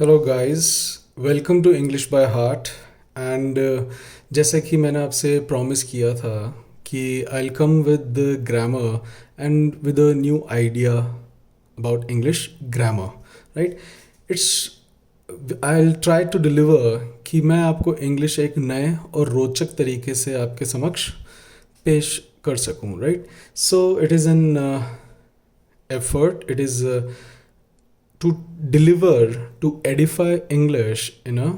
Hello guys, welcome to English by heart. And जैसे कि मैंने आपसे प्रॉमिस किया था कि I will come with grammar and with a new idea about English grammar, right. It's I will try to deliver कि मैं आपको इंग्लिश एक नए और रोचक तरीके से आपके समक्ष पेश कर सकूं, right. So it is an effort, it is to deliver, to edify English in a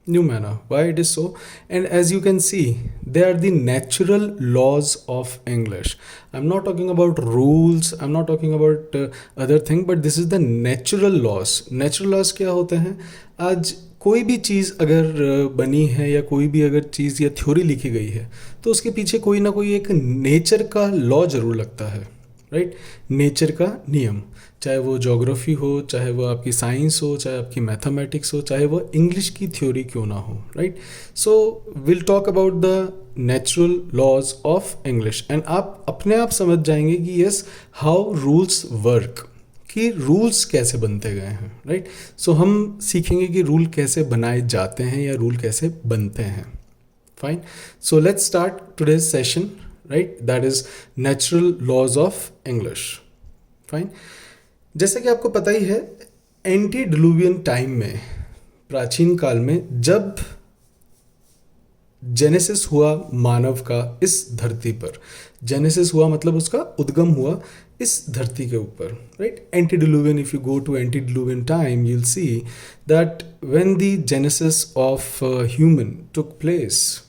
new manner. Why it is so? And as you can see, they are the natural laws of English. I'm not talking about rules, I'm not talking about other thing, but this is the natural laws. Natural laws क्या होते हैं? आज कोई भी चीज़ अगर बनी है या कोई भी अगर चीज़ या थ्योरी लिखी गई है तो उसके पीछे कोई ना कोई एक नेचर का लॉ जरूर लगता है, राइट। नेचर का नियम, चाहे वो ज्योग्राफी हो, चाहे वो आपकी साइंस हो, चाहे आपकी मैथमेटिक्स हो, चाहे वो इंग्लिश की थ्योरी क्यों ना हो, right. So will talk about the natural laws of English and आप अपने आप समझ जाएंगे कि यस, हाउ रूल्स वर्क, कि रूल्स कैसे बनते गए हैं, राइट। सो हम सीखेंगे कि रूल कैसे बनाए जाते हैं या रूल कैसे बनते हैं। Fine, so let's start today's session, right, that is natural laws of English. Fine, जैसे कि आपको पता ही है, एंटी डिलुवियन टाइम में, प्राचीन काल में, जब जेनेसिस हुआ मानव का इस धरती पर, जेनेसिस हुआ मतलब उसका उद्गम हुआ इस धरती के ऊपर, right. Antediluvian, if you go to antediluvian time, you will see that when the genesis of human took place,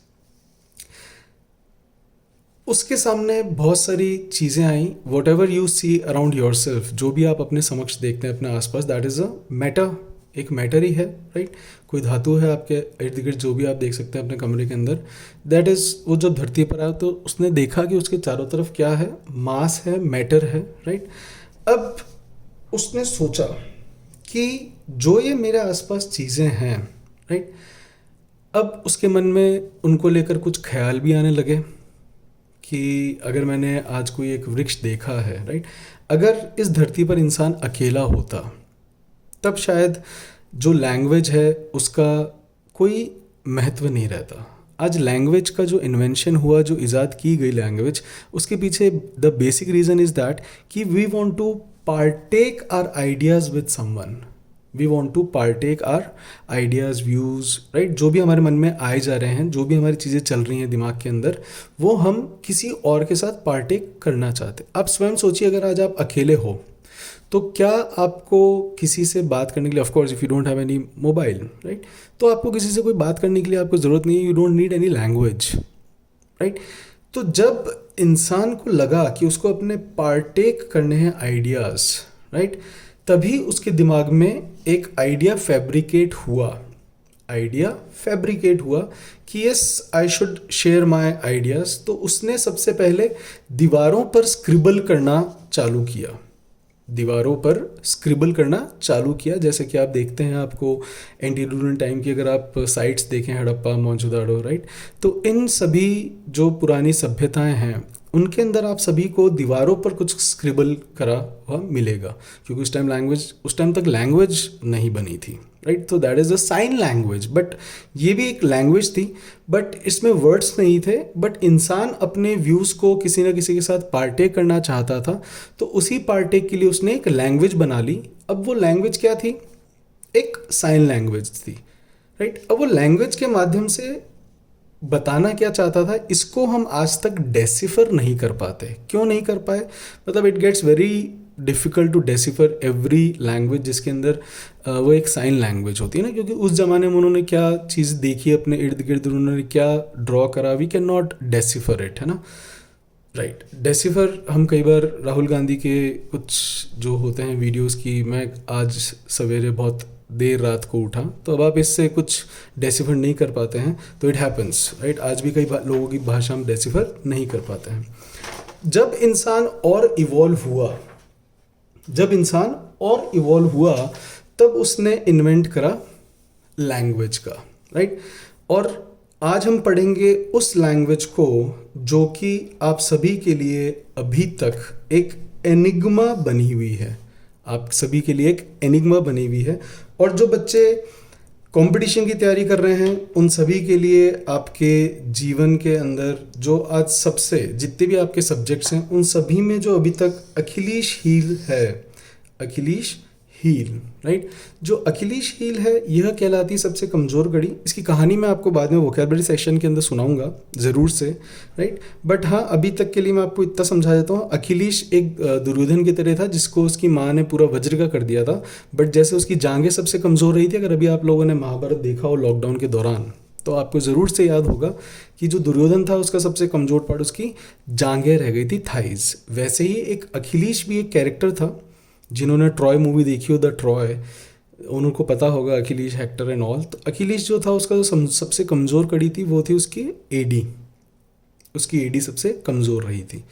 उसके सामने बहुत सारी चीज़ें आई। Whatever you see around yourself, जो भी आप अपने समक्ष देखते हैं अपने आसपास, दैट इज़ अ मैटर, एक मैटर ही है, राइट। कोई धातु है आपके इर्द गिर्द, जो भी आप देख सकते हैं अपने कमरे के अंदर, दैट इज़, वो जब धरती पर आया तो उसने देखा कि उसके चारों तरफ क्या है, मास है, मैटर है, राइट। अब उसने सोचा कि जो ये मेरे आसपास चीज़ें हैं, राइट, अब उसके मन में उनको लेकर कुछ ख्याल भी आने लगे कि अगर मैंने आज कोई एक वृक्ष देखा है, राइट, अगर इस धरती पर इंसान अकेला होता तब शायद जो लैंग्वेज है उसका कोई महत्व नहीं रहता। आज लैंग्वेज का जो इन्वेंशन हुआ, जो इजाद की गई लैंग्वेज, उसके पीछे the basic reason is that कि we want to partake our ideas with someone, we want to partake our ideas, views, right. जो भी हमारे मन में आए जा रहे हैं, जो भी हमारी चीज़ें चल रही हैं दिमाग के अंदर, वो हम किसी और के साथ पार्टेक करना चाहते। आप स्वयं सोचिए, अगर आज आप अकेले हो तो क्या आपको किसी से बात करने के लिए, of course if you don't have any mobile, right, तो आपको किसी से कोई बात करने के लिए आपको ज़रूरत नहीं है, you don't need any language, right. तो जब इंसान को लगा कि उसको अपने पार्टेक करने हैं आइडियाज़, राइट, तभी उसके दिमाग में एक आइडिया फैब्रिकेट हुआ, आइडिया फैब्रिकेट हुआ कि yes, I should share my ideas. तो उसने सबसे पहले दीवारों पर स्क्रिबल करना चालू किया, दीवारों पर स्क्रिबल करना चालू किया। जैसे कि आप देखते हैं, आपको एंटीडिलुवियन टाइम की अगर आप साइट्स देखें, हड़प्पा, मोहनजोदाड़ो, राइट, तो इन सभी जो पुरानी सभ्यताएं हैं उनके अंदर आप सभी को दीवारों पर कुछ स्क्रिबल करा हुआ मिलेगा, क्योंकि उस टाइम तक लैंग्वेज नहीं बनी थी, राइट। तो that is a sign language, but ये भी एक लैंग्वेज थी, बट इसमें वर्ड्स नहीं थे, बट इंसान अपने व्यूज़ को किसी ना किसी के साथ पार्टेक करना चाहता था, तो उसी पार्टेक के लिए उसने एक लैंग्वेज बना ली। अब वो लैंग्वेज क्या थी? एक साइन लैंग्वेज थी, राइट। अब वो लैंग्वेज के माध्यम से बताना क्या चाहता था, इसको हम आज तक डेसिफर नहीं कर पाते। क्यों नहीं कर पाए? मतलब it gets very difficult to decipher every language जिसके अंदर वो एक साइन लैंग्वेज होती है ना, क्योंकि उस ज़माने में उन्होंने क्या चीज़ देखी अपने इर्द गिर्द, उन्होंने क्या ड्रॉ करा, we can not decipher it, है ना, राइट। डेसिफर हम कई बार राहुल गांधी के कुछ जो होते हैं वीडियोस की, मैं आज सवेरे बहुत देर रात को उठा, तो अब आप इससे कुछ डेसिफर नहीं कर पाते हैं, तो इट हैपन्स, राइट। आज भी कई लोगों की भाषा हम डेसिफर नहीं कर पाते हैं। जब इंसान और इवॉल्व हुआ, जब इंसान और इवॉल्व हुआ, तब उसने इन्वेंट करा लैंग्वेज का, राइट। और आज हम पढ़ेंगे उस लैंग्वेज को जो कि आप सभी के लिए अभी तक एक एनिग्मा बनी हुई है। आप सभी के लिए एक एनिग्मा बनी हुई है। और जो बच्चे कंपटीशन की तैयारी कर रहे हैं उन सभी के लिए आपके जीवन के अंदर जो आज सबसे जितने भी आपके सब्जेक्ट्स हैं उन सभी में जो अभी तक अखिलेश हील है, अखिलेश हील, राइट, जो अखिलेश हील है यह कहलाती है सबसे कमज़ोर कड़ी। इसकी कहानी मैं आपको बाद में वोकैबुलरी सेक्शन के अंदर सुनाऊंगा ज़रूर से, राइट। बट हाँ, अभी तक के लिए मैं आपको इतना समझा देता हूँ, अखिलेश एक दुर्योधन की तरह था जिसको उसकी माँ ने पूरा वज्र का कर दिया था। बट जैसे उसकी जांघें सबसे कमज़ोर रही थी, अगर अभी आप लोगों ने महाभारत देखा हो लॉकडाउन के दौरान तो आपको ज़रूर से याद होगा कि जो दुर्योधन था उसका सबसे कमज़ोर पार्ट उसकी जांघें रह गई थी, थाइज। वैसे ही एक अखिलेश भी एक कैरेक्टर था। जिन्होंने ट्रॉय मूवी देखी हो, द ट्रॉय, उनको पता होगा अखिलेश हेक्टर एंड ऑल। तो अखिलेश जो था उसका जो सबसे कमज़ोर कड़ी थी वो थी उसकी एडी, उसकी एडी सबसे कमज़ोर रही थी।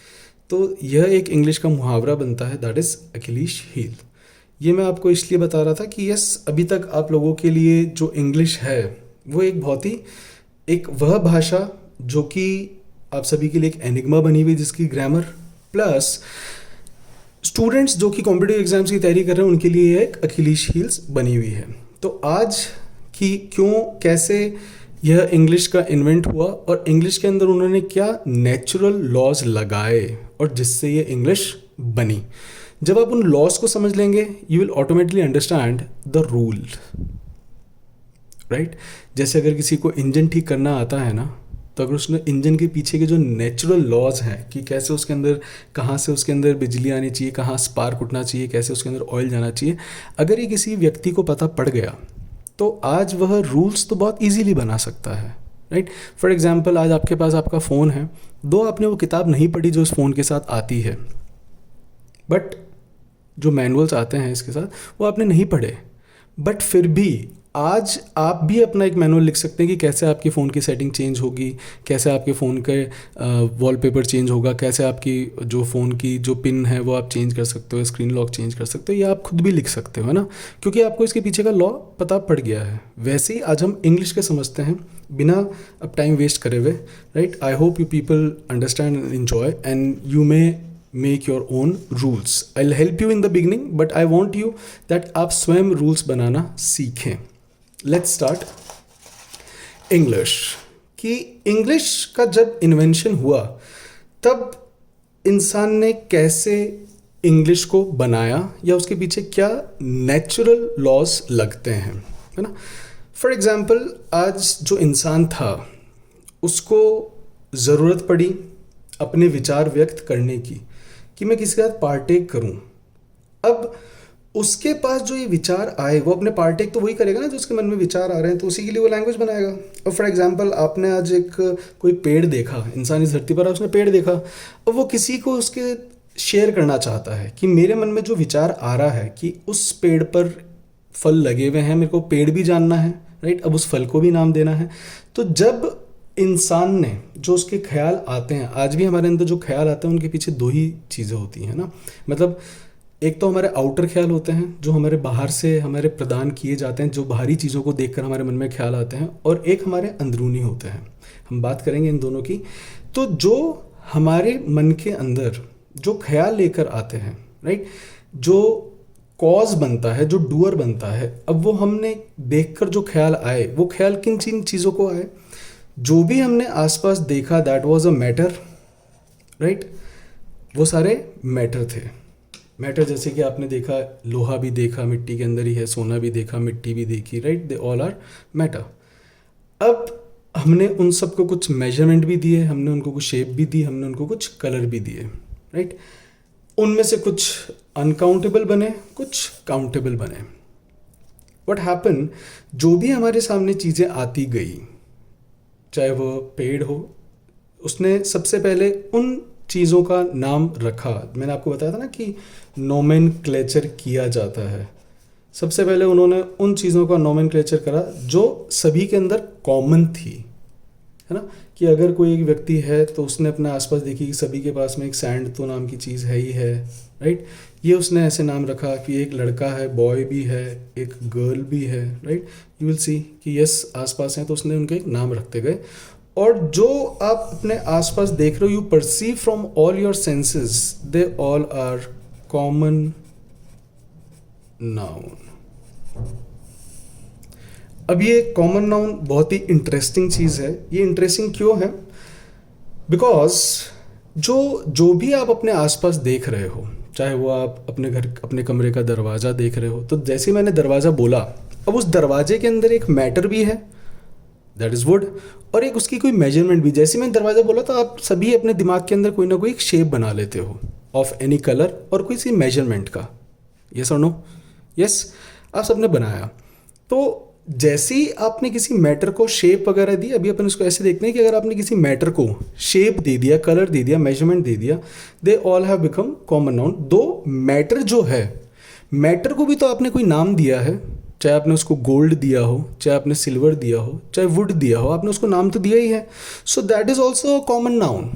तो यह एक इंग्लिश का मुहावरा बनता है, दैट इज़ अखिलेश हील। ये मैं आपको इसलिए बता रहा था कि यस, अभी तक आप लोगों के लिए जो इंग्लिश है वो एक बहुत ही एक वह भाषा जो कि आप सभी के लिए एक एनिग्मा बनी हुई, जिसकी ग्रामर प्लस स्टूडेंट्स जो कि कॉम्पिटिटिव एग्जाम्स की तैयारी कर रहे हैं उनके लिए एक अखिलेश हील्स बनी हुई है। तो आज की क्यों कैसे यह इंग्लिश का इन्वेंट हुआ और इंग्लिश के अंदर उन्होंने क्या नेचुरल लॉज लगाए और जिससे ये इंग्लिश बनी। जब आप उन लॉज को समझ लेंगे you will automatically understand the rule, right. जैसे अगर किसी को इंजन ठीक करना आता है ना, तो अगर उसने इंजन के पीछे के जो नेचुरल लॉज हैं कि कैसे उसके अंदर, कहाँ से उसके अंदर बिजली आनी चाहिए, कहाँ स्पार्क उठना चाहिए, कैसे उसके अंदर ऑयल जाना चाहिए, अगर ये किसी व्यक्ति को पता पड़ गया तो आज वह रूल्स तो बहुत इजीली बना सकता है, राइट। फॉर एग्जांपल, आज आपके पास आपका फ़ोन है, दो आपने वो किताब नहीं पढ़ी जो उस फ़ोन के साथ आती है, बट जो मैनुअल्स आते हैं इसके साथ वो आपने नहीं पढ़े, बट फिर भी आज आप भी अपना एक मैनुअल लिख सकते हैं कि कैसे आपकी फ़ोन की सेटिंग चेंज होगी, कैसे आपके फ़ोन के वॉलपेपर चेंज होगा, कैसे आपकी जो फ़ोन की जो पिन है वो आप चेंज कर सकते हो, स्क्रीन लॉक चेंज कर सकते हो, ये आप खुद भी लिख सकते हो, है ना, क्योंकि आपको इसके पीछे का लॉ पता पड़ गया है। वैसे ही आज हम इंग्लिश के समझते हैं बिना अब टाइम वेस्ट करे हुए, right. I hope you people understand and enjoy and you may make your own rules. I'll help you in the beginning, but I want you that आप स्वयं रूल्स बनाना सीखें। Let's start English। कि English का जब invention हुआ तब इंसान ने कैसे इंग्लिश को बनाया या उसके पीछे क्या नेचुरल लॉज लगते हैं, है ना। फॉर एग्जाम्पल, आज जो इंसान था उसको ज़रूरत पड़ी अपने विचार व्यक्त करने की कि मैं किसी के साथ पार्टेक करूं। अब उसके पास जो ये विचार आए वो अपने पार्टेक तो वही करेगा ना जो उसके मन में विचार आ रहे हैं, तो उसी के लिए वो लैंग्वेज बनाएगा। अब फॉर एग्जांपल, आपने आज एक कोई पेड़ देखा, इंसान इस धरती पर उसने पेड़ देखा, अब वो किसी को उसके शेयर करना चाहता है कि मेरे मन में जो विचार आ रहा है कि उस पेड़ पर फल लगे हुए हैं, मेरे को पेड़ भी जानना है, राइट। अब उस फल को भी नाम देना है। तो जब इंसान ने जो उसके ख्याल आते हैं, आज भी हमारे अंदर जो ख्याल आते हैं उनके पीछे दो ही चीज़ें होती हैं ना, मतलब एक तो हमारे आउटर ख्याल होते हैं जो हमारे बाहर से हमारे प्रदान किए जाते हैं, जो बाहरी चीज़ों को देखकर हमारे मन में ख्याल आते हैं, और एक हमारे अंदरूनी होते हैं। हम बात करेंगे इन दोनों की। तो जो हमारे मन के अंदर जो ख्याल लेकर आते हैं, राइट, जो कॉज बनता है, जो डूअर बनता है, अब वो हमने देखकर जो ख्याल आए, वो ख्याल किन किन चीज़ों को आए, जो भी हमने आसपास देखा that was a matter, right, वो सारे मैटर थे। मैटर जैसे कि आपने देखा, लोहा भी देखा मिट्टी के अंदर ही है, सोना भी देखा, मिट्टी भी देखी, right, they all are matter. अब हमने उन सबको कुछ मेजरमेंट भी दिए, हमने उनको कुछ शेप भी दी, हमने उनको कुछ कलर भी दिए, राइट। उनमें से कुछ अनकाउंटेबल बने, कुछ काउंटेबल बने। व्हाट हैपन, जो भी हमारे सामने चीज़ें आती गई, चाहे वो पेड़ हो, उसने सबसे पहले उन चीज़ों का नाम रखा। मैंने आपको बताया था ना कि नोमेनक्लेचर किया जाता है। सबसे पहले उन्होंने उन चीज़ों का नोमेनक्लेचर करा जो सभी के अंदर कॉमन थी, है ना, कि अगर कोई एक व्यक्ति है तो उसने अपने आसपास देखी कि सभी के पास में एक सैंड तो नाम की चीज़ है ही है, राइट। ये उसने ऐसे नाम रखा कि एक लड़का है, बॉय भी है, एक गर्ल भी है, राइट। यू विल सी कि यस आसपास हैं, तो उसने उनके एक नाम रखते गए। और जो आप अपने आसपास देख रहे हो, you perceive from all your senses, they all are common noun. अब ये कॉमन नाउन बहुत ही इंटरेस्टिंग चीज़ है। ये इंटरेस्टिंग क्यों है? बिकॉज जो भी आप अपने आसपास देख रहे हो, चाहे वो आप अपने घर अपने कमरे का दरवाज़ा देख रहे हो, तो जैसे ही मैंने दरवाज़ा बोला, अब उस दरवाजे के अंदर एक मैटर भी है, दैट इज़ वुड, और एक उसकी कोई मेजरमेंट भी। जैसे मैंने दरवाज़ा बोला तो आप सभी अपने दिमाग के अंदर कोई ना कोई एक शेप बना लेते हो ऑफ एनी कलर और कोई सी मेजरमेंट का। यस और नो? यस, आप सबने बनाया। तो जैसे ही आपने किसी मैटर को शेप वगैरह दी, अभी अपन इसको ऐसे देखते हैं कि अगर आपने किसी मैटर को शेप दे दिया, कलर दे दिया, मेजरमेंट दे दिया, they all have become common noun. दो मैटर जो है, मैटर को भी तो आपने कोई नाम दिया है, चाहे आपने उसको गोल्ड दिया हो, चाहे आपने सिल्वर दिया हो, चाहे वुड दिया हो, आपने उसको नाम तो दिया ही है। So that is also common noun.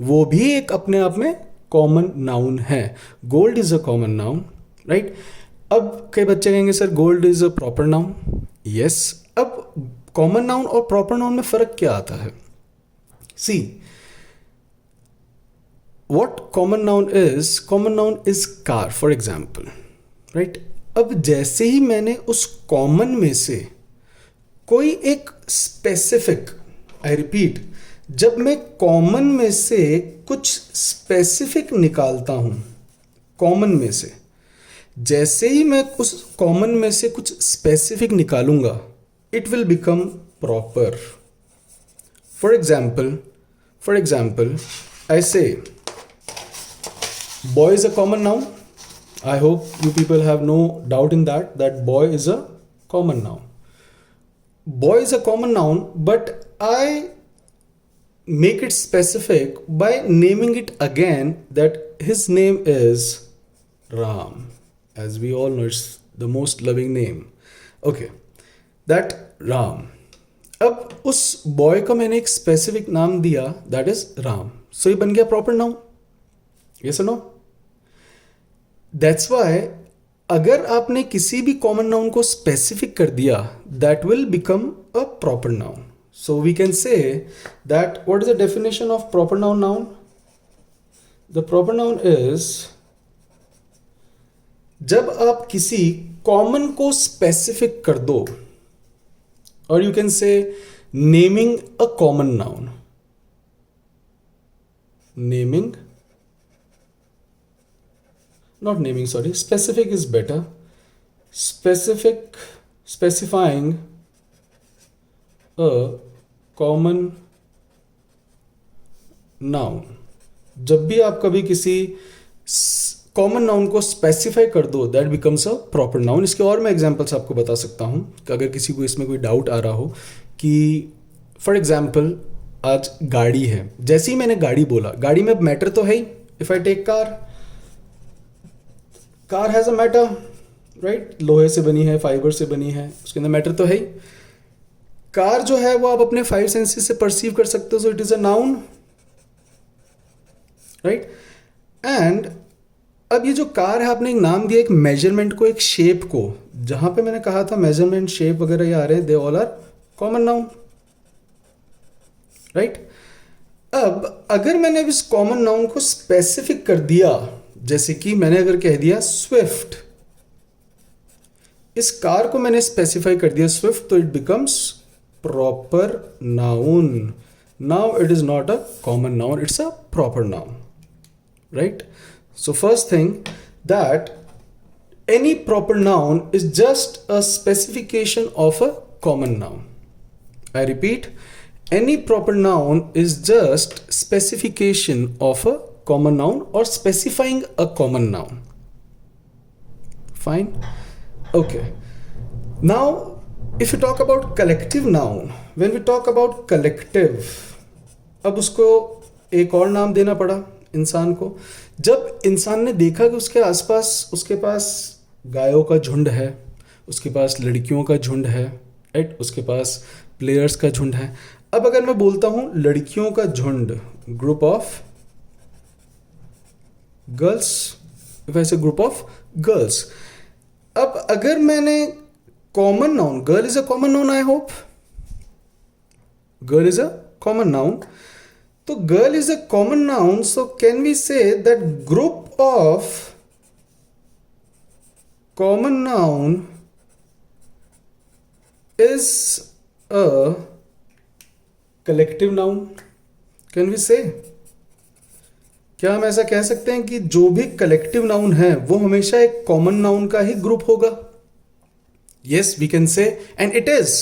वो भी एक अपने आप में कॉमन नाउन है। Gold is a common noun, right? अब कई बच्चे कहेंगे sir gold is a proper noun. Yes, अब कॉमन नाउन और प्रॉपर नाउन में फर्क क्या आता है? See, what common noun is car, for example, right? अब जैसे ही मैंने उस कॉमन में से कोई एक स्पेसिफिक, आई रिपीट, जब मैं कॉमन में से कुछ स्पेसिफिक निकालता हूं, कॉमन में से जैसे ही मैं उस कॉमन में से कुछ स्पेसिफिक निकालूंगा, it will become proper. For example I say boy is a common noun. I hope you people have no doubt in that boy is a common noun. Boy is a common noun, but I make it specific by naming it again that his name is Ram. As we all know, it's the most loving name. Okay, that Ram. अब उस boy को मैंने एक specific नाम दिया, that is Ram. सो ये बन गया प्रॉपर नाउन. यस और नो? दैट्स वाई अगर आपने किसी भी कॉमन नाउन को स्पेसिफिक कर दिया, that will become a proper noun. So we can say that what is the definition of proper noun? The proper noun is जब आप किसी कॉमन को स्पेसिफिक कर दो, और you can say naming a common noun. Naming, not naming, sorry, specific is better. Specifying a common noun. जब भी आप कभी किसी कॉमन नाउन को स्पेसिफाई कर दो, that becomes a proper noun. इसके और मैं एग्जांपल्स आपको बता सकता हूं कि अगर किसी को इसमें कोई डाउट आ रहा हो कि फॉर एग्जांपल आज गाड़ी है. जैसे ही मैंने गाड़ी बोला, गाड़ी में मैटर तो है ही. If I take car has a matter, right? लोहे से बनी है, फाइबर से बनी है, उसके अंदर मैटर तो है ही. कार जो है वो आप अपने 5 सेंसेस से परसीव कर सकते हो, so it is a noun, right? And अब ये जो कार है, आपने एक नाम दिया, एक मेजरमेंट को, एक शेप को. जहां पे मैंने कहा था मेजरमेंट, शेप वगैरह ये आ रहे हैं, they all are common noun, right? अब अगर मैंने इस कॉमन नाउन को स्पेसिफिक कर दिया, जैसे कि मैंने अगर कह दिया स्विफ्ट, इस कार को मैंने स्पेसिफाई कर दिया स्विफ्ट, तो it becomes proper noun. Now it is not a common noun, it's a proper noun, right? So first thing that any proper noun is just a specification of a common noun. I repeat, any proper noun is just specification of a common noun or specifying a common noun. Fine? Okay. Now, if you talk about collective noun, when we talk about collective, अब उसको एक और नाम देना पड़ा इंसान को. जब इंसान ने देखा कि उसके आसपास, उसके पास गायों का झुंड है, उसके पास लड़कियों का झुंड है, राइट? उसके पास प्लेयर्स का झुंड है. अब अगर मैं बोलता हूं लड़कियों का झुंड, ग्रुप ऑफ गर्ल्स, वैसे ग्रुप ऑफ गर्ल्स. अब अगर मैंने common noun, girl is a common noun, I hope girl is a common noun. तो girl is a common noun, so can we say that group of common noun is a collective noun, can we say? क्या हम ऐसा कह सकते हैं कि जो भी कलेक्टिव नाउन है वो हमेशा एक कॉमन नाउन का ही ग्रुप होगा? Yes, we can say, and it is.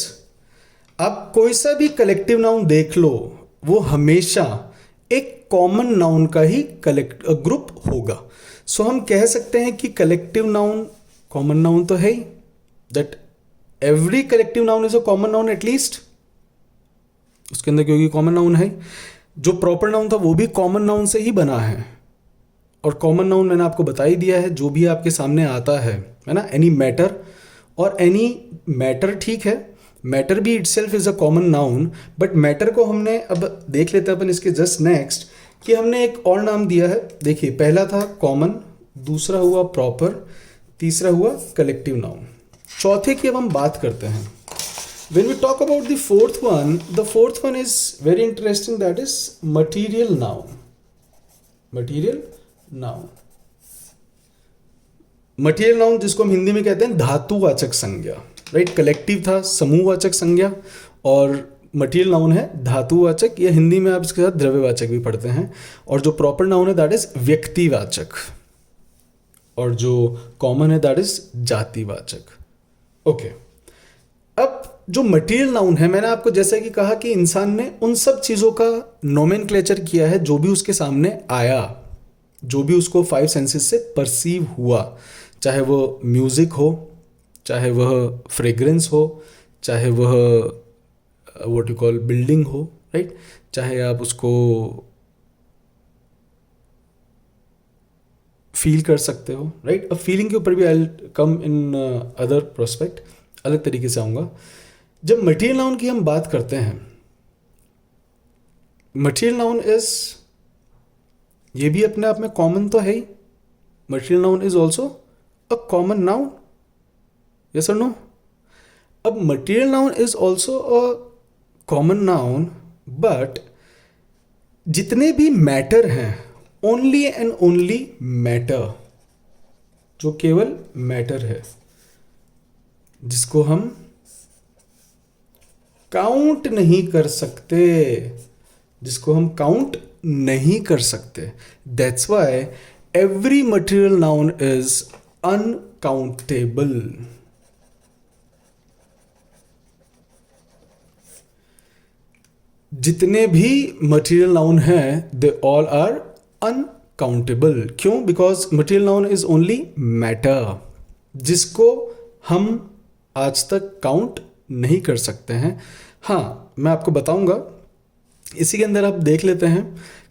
आप कोई सा भी कलेक्टिव नाउन देख लो, वो हमेशा एक कॉमन नाउन का ही ग्रुप होगा। सो हम कह सकते हैं कि कलेक्टिव नाउन कॉमन नाउन तो है ही, that every collective noun is a common noun at least, उसके अंदर क्योंकि कॉमन नाउन है। जो प्रॉपर नाउन था वो भी कॉमन नाउन से ही बना है, और कॉमन नाउन मैंने आपको बता ही दिया है, जो भी आपके सामने आता है ना, एनी मैटर और एनी मैटर, ठीक है, मैटर भी itself is a common noun, but matter को हमने अब देख लेते हैं अपन इसके जस्ट नेक्स्ट कि हमने एक और नाम दिया है। देखिए, पहला था कॉमन, दूसरा हुआ प्रॉपर, तीसरा हुआ कलेक्टिव नाउन, चौथे की अब हम बात करते हैं। When we talk about the fourth one is very interesting, that is material noun. Material noun. Material noun जिसको हम हिंदी में कहते हैं धातुवाचक संज्ञा, राइट? कलेक्टिव था समूहवाचक संज्ञा, और मटीरियल नाउन है धातुवाचक, या हिंदी में आप इसके साथ द्रव्यवाचक भी पढ़ते हैं। और जो प्रॉपर नाउन है दैट इज व्यक्तिवाचक, और जो कॉमन है दैट इज जातिवाचक। ओके, अब जो मटेरियल नाउन है, मैंने आपको जैसे कि कहा कि इंसान ने उन सब चीज़ों का नोमेनक्लेचर किया है जो भी उसके सामने आया, जो भी उसको फाइव सेंसेस से परसीव हुआ, चाहे वो म्यूज़िक हो, चाहे वह फ्रेग्रेंस हो, चाहे वह व्हाट यू कॉल बिल्डिंग हो, राइट? चाहे आप उसको फील कर सकते हो, राइट? अब फीलिंग के ऊपर भी आई कम इन अदर प्रोस्पेक्ट, अलग तरीके से आऊँगा। जब मटीरियल नाउन की हम बात करते हैं, मटीरियल नाउन इज, ये भी अपने आप में कॉमन तो है ही, material noun is also a common noun, yes और नो? अब material noun is also a common noun, but जितने भी मैटर हैं, ओनली एंड ओनली मैटर, जो केवल मैटर है, जिसको हम काउंट नहीं कर सकते, जिसको हम काउंट नहीं कर सकते, that's why every material noun is uncountable. जितने भी मटेरियल नाउन हैं दे ऑल आर अनकाउंटेबल। क्यों? Because material noun is only matter, जिसको हम आज तक काउंट नहीं कर सकते हैं। हाँ, मैं आपको बताऊंगा, इसी के अंदर आप देख लेते हैं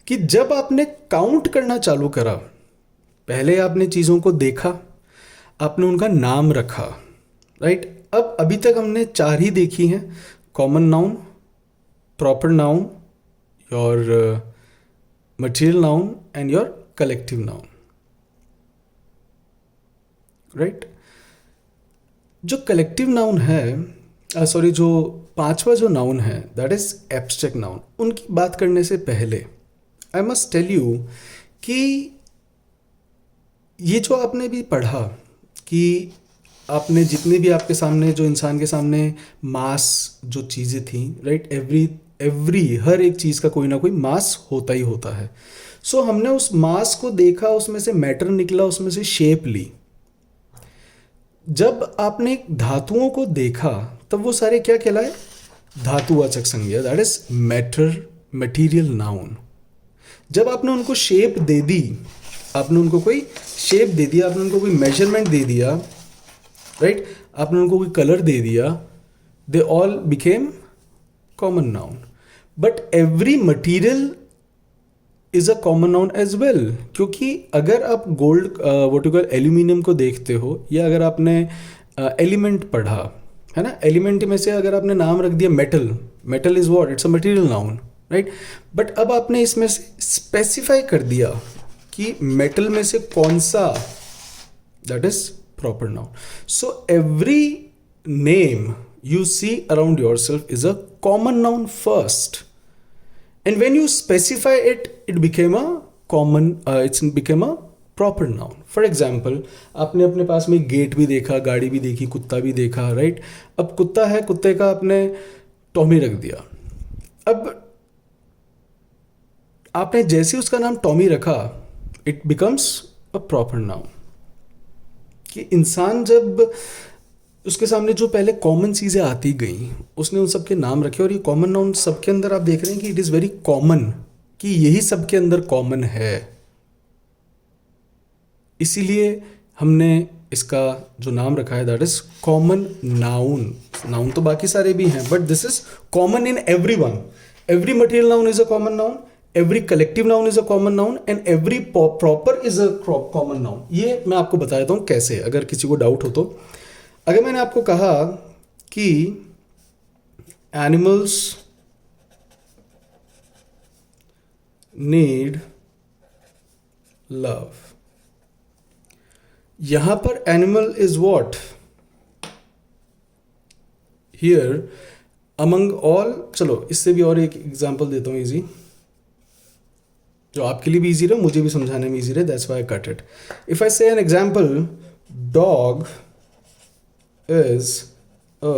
कि जब आपने काउंट करना चालू करा, पहले आपने चीज़ों को देखा, आपने उनका नाम रखा, राइट? अब अभी तक हमने चार ही देखी हैं, common noun, proper noun, your material noun and your collective noun, right? जो कलेक्टिव नाउन है, सॉरी, जो पांचवा जो नाउन है दैट इज एब्स्ट्रैक्ट नाउन, उनकी बात करने से पहले आई मस्ट टेल यू कि ये जो आपने भी पढ़ा कि आपने जितने भी आपके सामने, जो इंसान के सामने मास जो चीज़ें थी, राइट, एवरी हर एक चीज़ का कोई ना कोई मास होता ही होता है। सो हमने उस मास को देखा, उसमें से मैटर निकला, उसमें से शेप ली। जब आपने धातुओं को देखा तब वो सारे क्या कहलाए? धातुवाचक संज्ञा, that is matter, material noun. जब आपने उनको शेप दे दी, आपने उनको कोई शेप दे दिया, आपने उनको कोई मेजरमेंट दे दिया, राइट, आपने उनको कोई कलर दे दिया, they all became common noun. But every material is a common noun as well, क्योंकि अगर आप gold what you call aluminium को देखते हो, या अगर आपने एलिमेंट पढ़ा है ना, एलिमेंट में से अगर आपने नाम रख दिया metal, metal is what, it's a material noun, right? But अब आपने इसमें से स्पेसिफाई कर दिया कि मेटल में से कौन सा, that is proper noun. So every name you see around yourself is a common noun first, and when you specify it, it became a common, it became a proper noun. For example, आपने अपने पास में gate भी देखा, गाड़ी भी देखी, कुत्ता भी देखा, राइट। अब कुत्ता है, कुत्ते का आपने टॉमी रख दिया। अब आपने जैसे उसका नाम टॉमी रखा, it becomes a proper noun. कि इंसान जब उसके सामने जो पहले कॉमन चीज़ें आती गई, उसने उन सब के नाम रखे, और ये कॉमन नाउन सबके अंदर आप देख रहे हैं कि इट इज़ वेरी कॉमन, कि यही सबके अंदर कॉमन है। इसीलिए हमने इसका जो नाम रखा है that is common noun. Noun तो बाकी सारे भी हैं, but this is common in every one. Every material noun is a common noun, every collective noun is a common noun, and every proper is a common noun. ये मैं आपको बता देता हूँ कैसे, अगर किसी को डाउट हो तो। अगर मैंने आपको कहा कि एनिमल्स नीड लव, यहां पर animal is what here among all. चलो इससे भी और एक एग्जांपल देता हूं इजी, जो आपके लिए भी इजी रहे, मुझे भी समझाने में इजी रहे, that's why I cut it. If I say an example, dog is a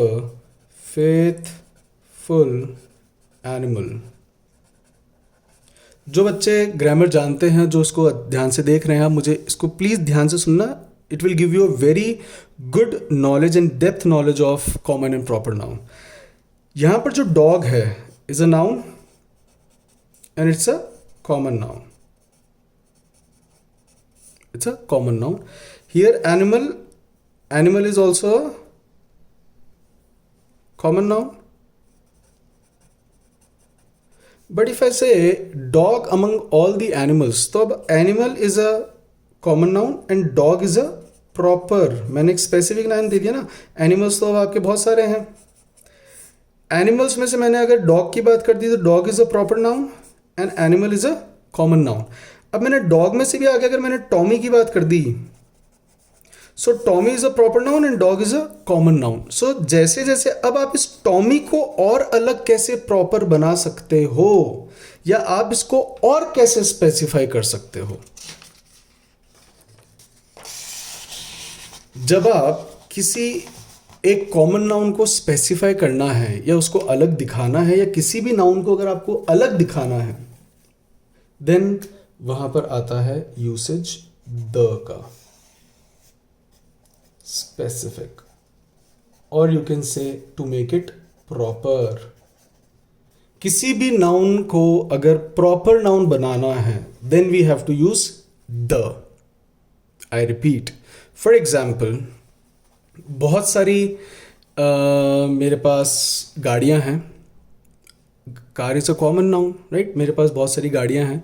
faithful animal. जो बच्चे ग्रामर जानते हैं, जो इसको ध्यान से देख रहे हैं, आप मुझे इसको प्लीज़ ध्यान से सुनना। It will give you a very good knowledge and depth knowledge of common and proper noun. यहाँ पर जो डॉग है is a noun and it's a common noun, it's a common noun. Here animal is also a common noun. But if I say dog among all the animals, तो अब animal is a common noun and dog is a proper. मैंने एक specific noun दे दिया ना। Animals तो अब आपके बहुत सारे हैं, एनिमल्स में से मैंने अगर डॉग की बात कर दी तो dog is a proper noun and animal is a common noun. अब मैंने डॉग में से भी आगे अगर मैंने टॉमी की बात कर दी, so Tommy is a proper noun and dog is a common noun. So जैसे जैसे अब आप इस टॉमी को और अलग कैसे प्रॉपर बना सकते हो, या आप इसको और कैसे स्पेसिफाई कर सकते हो। जब आप किसी एक कॉमन नाउन को स्पेसिफाई करना है या उसको अलग दिखाना है, या किसी भी नाउन को अगर आपको अलग दिखाना है, देन वहां पर आता है यूसेज द का, specific, or you can say to make it proper। किसी भी नाउन को अगर प्रॉपर नाउन बनाना है, then we have to use the। I repeat, for example, बहुत सारी मेरे पास गाड़ियां हैं, car is a common noun, right. मेरे पास बहुत सारी गाड़ियां हैं।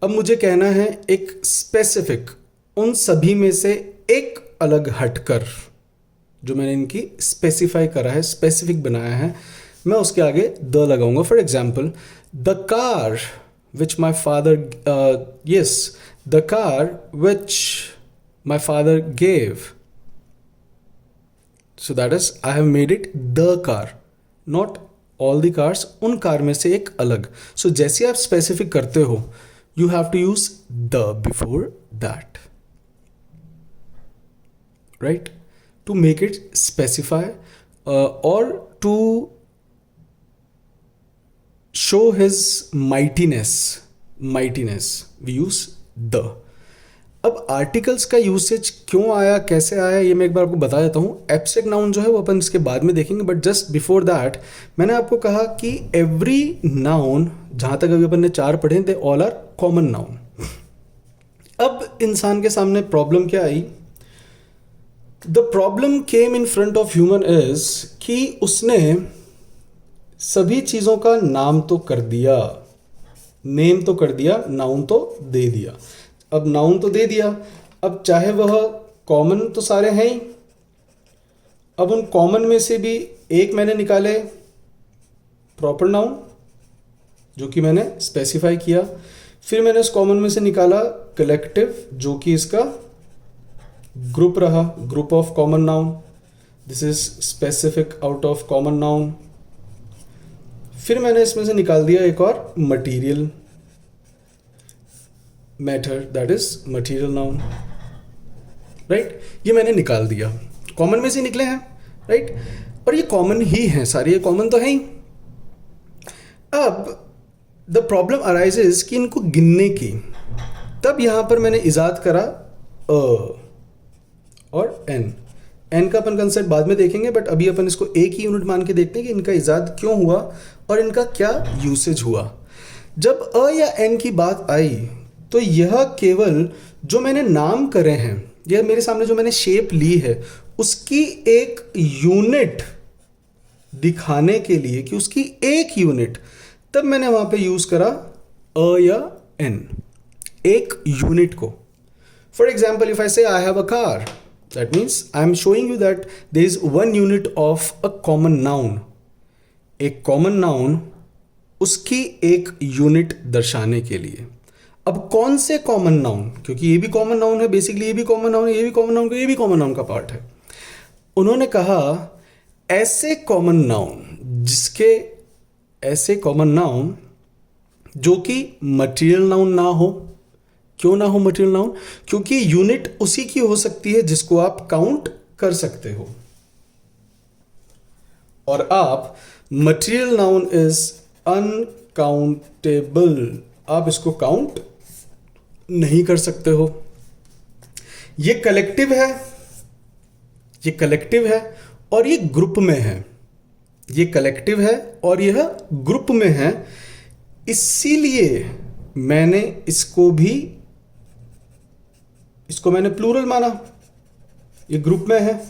अब मुझे कहना है एक स्पेसिफिक, उन सभी में से एक अलग हटकर, जो मैंने इनकी स्पेसिफाई करा है, स्पेसिफिक बनाया है, मैं उसके आगे द लगाऊंगा। For example, the car which my father, the car which my father gave, so that is I have made it the car, not all the cars, उन कार में से एक अलग। सो जैसे आप स्पेसिफिक करते हो, you have to use the before that, right, to make it specify or to show his mightiness we use the। अब आर्टिकल्स का यूसेज क्यों आया, कैसे आया, ये मैं एक बार आपको बता देता हूँ। एब्स्ट्रैक्ट नाउन जो है वो अपन इसके बाद में देखेंगे, बट जस्ट बिफोर दैट मैंने आपको कहा कि एवरी नाउन, जहाँ तक अभी अपन ने 4 पढ़े, they all are common noun. अब इंसान के सामने प्रॉब्लम क्या आई? The problem came in front of human is कि उसने सभी चीज़ों का नाम तो कर दिया, नेम तो कर दिया, नाउन तो दे दिया। अब नाउन तो दे दिया, अब चाहे वह कॉमन तो सारे हैं ही, अब उन कॉमन में से भी एक मैंने निकाले प्रॉपर नाउन, जो कि मैंने स्पेसिफाई किया। फिर मैंने उस कॉमन में से निकाला कलेक्टिव, जो कि इसका ग्रुप रहा, group of common noun, this is specific out of common noun. फिर मैंने इसमें से निकाल दिया एक और material, matter that is material noun, right. ये मैंने निकाल दिया, कॉमन में से निकले हैं, राइट। और ये कॉमन ही हैं सारे, ये कॉमन तो है ही। अब द प्रॉब्लम अराइजेज कि इनको गिनने की, तब यहां पर मैंने इजाद करा और एन का अपन कंसेप्ट बाद में देखेंगे, बट अभी अपन इसको एक ही यूनिट मान के देखते हैं कि इनका इजाद क्यों हुआ और इनका क्या यूसेज हुआ। जब अ या एन की बात आई तो यह केवल जो मैंने नाम करे हैं या मेरे सामने जो मैंने शेप ली है उसकी एक यूनिट दिखाने के लिए, कि उसकी एक यूनिट, तब मैंने वहां पे यूज करा अ या एन, एक यूनिट को। For example, if I say I have a car, that means I am showing you that there is one unit of a common noun. एक कॉमन नाउन, उसकी एक यूनिट दर्शाने के लिए। अब कौन से कॉमन नाउन, क्योंकि ये भी कॉमन नाउन है, बेसिकली ये भी कॉमन नाउन है, ये भी कॉमन नाउन, ये भी कॉमन नाउन का पार्ट है। उन्होंने कहा ऐसे कॉमन नाउन जिसके, ऐसे कॉमन नाउन जो कि मटेरियल नाउन ना हो। क्यों ना हो मटेरियल नाउन? क्योंकि यूनिट उसी की हो सकती है जिसको आप काउंट कर सकते हो, और आप मटेरियल नाउन इज अनकाउंटेबल, आप इसको काउंट नहीं कर सकते हो। ये कलेक्टिव है, ये कलेक्टिव है और ये ग्रुप में है। ये कलेक्टिव है और यह ग्रुप में है, इसीलिए मैंने इसको भी, इसको मैंने प्लूरल माना। ये ग्रुप में है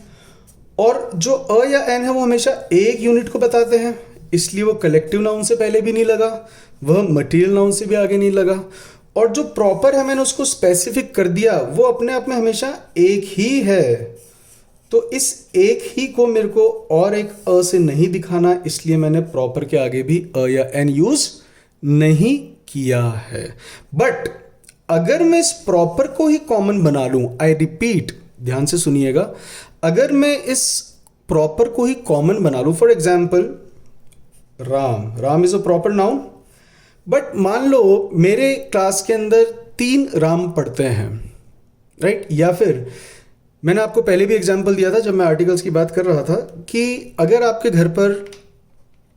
और जो अ या एन है वो हमेशा एक यूनिट को बताते हैं, इसलिए वो कलेक्टिव नाउन से पहले भी नहीं लगा, वह मटेरियल नाउन से भी आगे नहीं लगा। और जो प्रॉपर है मैंने उसको स्पेसिफिक कर दिया, वो अपने आप में हमेशा एक ही है। तो इस एक ही को मेरे को और एक अ से नहीं दिखाना, इसलिए मैंने प्रॉपर के आगे भी अ या एन यूज नहीं किया है। बट अगर मैं इस प्रॉपर को ही कॉमन बना लूं, आई रिपीट, ध्यान से सुनिएगा, अगर मैं इस प्रॉपर को ही कॉमन बना लूं, for example Ram, Ram is a proper noun, but मान लो मेरे क्लास के अंदर 3 राम पढ़ते हैं, राइट। या फिर मैंने आपको पहले भी एग्जाम्पल दिया था जब मैं आर्टिकल्स की बात कर रहा था, कि अगर आपके घर पर,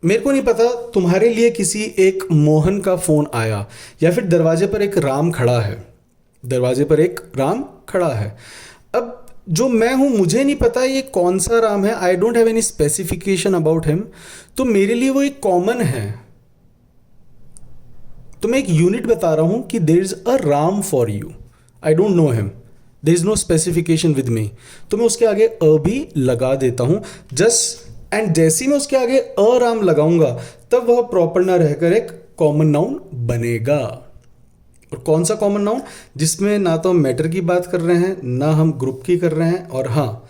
मेरे को नहीं पता, तुम्हारे लिए किसी एक मोहन का फोन आया, या फिर दरवाजे पर एक राम खड़ा है, दरवाजे पर एक राम खड़ा है। अब जो मैं हूं, मुझे नहीं पता ये कौन सा राम है, I don't have any specification about him, तो मेरे लिए वो एक कॉमन है। तो मैं एक यूनिट बता रहा हूं कि there is a Ram for you, I don't know him, there is no specification with me, तो मैं उसके आगे अ भी लगा देता हूं जस्ट, एंड जैसे ही मैं उसके आगे अ राम लगाऊंगा तब वह प्रॉपर ना रहकर एक कॉमन नाउन बनेगा। और कौन सा कॉमन नाउन? जिसमें ना तो हम मैटर की बात कर रहे हैं, ना हम ग्रुप की कर रहे हैं, और हाँ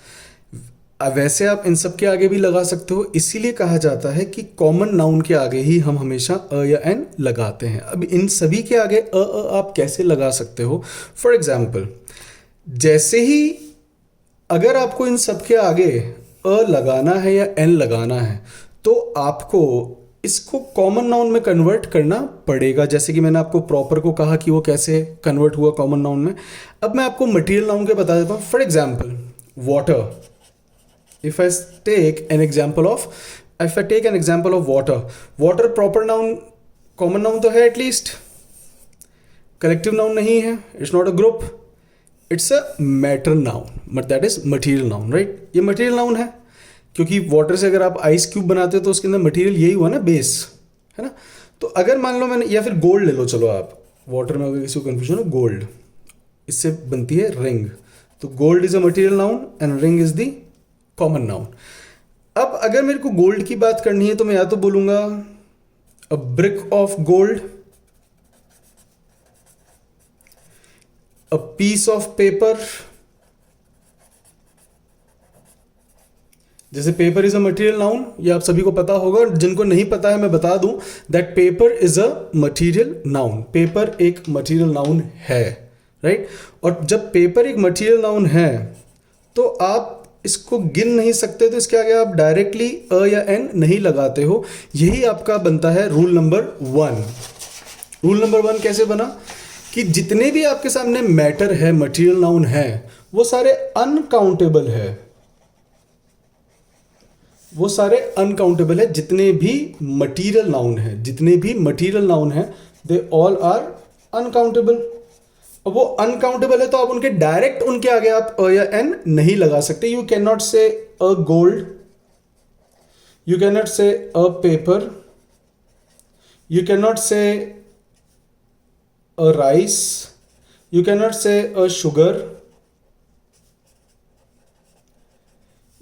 वैसे आप इन सब के आगे भी लगा सकते हो। इसीलिए कहा जाता है कि कॉमन नाउन के आगे ही हम हमेशा अ या एन लगाते हैं। अब इन सभी के आगे आप कैसे लगा सकते हो? फॉर एग्जाम्पल, जैसे ही अगर आपको इन सब के आगे अ लगाना है या एन लगाना है, तो आपको इसको कॉमन नाउन में कन्वर्ट करना पड़ेगा। जैसे कि मैंने आपको प्रॉपर को कहा कि वो कैसे कन्वर्ट हुआ कॉमन नाउन में। अब मैं आपको मटेरियल नाउन के बता देता हूँ। For example water, if I take an example of water proper noun, common noun तो है एटलीस्ट, collective noun नहीं है, it's not a group, it's a matter noun, but that is material noun, right? ये material noun है क्योंकि water से अगर आप आइस क्यूब बनाते हो तो उसके अंदर मटेरियल यही हुआ ना, बेस है ना। तो अगर मान लो मैंने, या फिर गोल्ड ले लो, चलो आप वाटर में अगर किसी को कन्फ्यूजन हो, गोल्ड इससे बनती है रिंग, तो gold is a material noun and ring is the common noun. अब अगर मेरे को गोल्ड की बात करनी है तो मैं या तो बोलूंगा a brick of gold, a piece of paper. जैसे paper is a material noun, ये आप सभी को पता होगा, जिनको नहीं पता है मैं बता दूं that paper is a material noun. Paper एक मटेरियल नाउन है, राइट। और जब पेपर एक मटेरियल नाउन है तो आप इसको गिन नहीं सकते, तो इसके आगे आप डायरेक्टली अ या एन नहीं लगाते हो। यही आपका बनता है रूल नंबर 1। रूल नंबर 1 कैसे बना कि जितने भी आपके सामने मैटर है, मटेरियल नाउन है, वो सारे अनकाउंटेबल है, वो सारे अनकाउंटेबल है। जितने भी मटेरियल नाउन है, जितने भी मटेरियल नाउन है, दे ऑल आर अनकाउंटेबल। अब वो अनकाउंटेबल है तो आप उनके डायरेक्ट उनके आगे आप अ या एन नहीं लगा सकते। You can not say a gold, you can not say a paper, you can not say a rice, you can not say a sugar,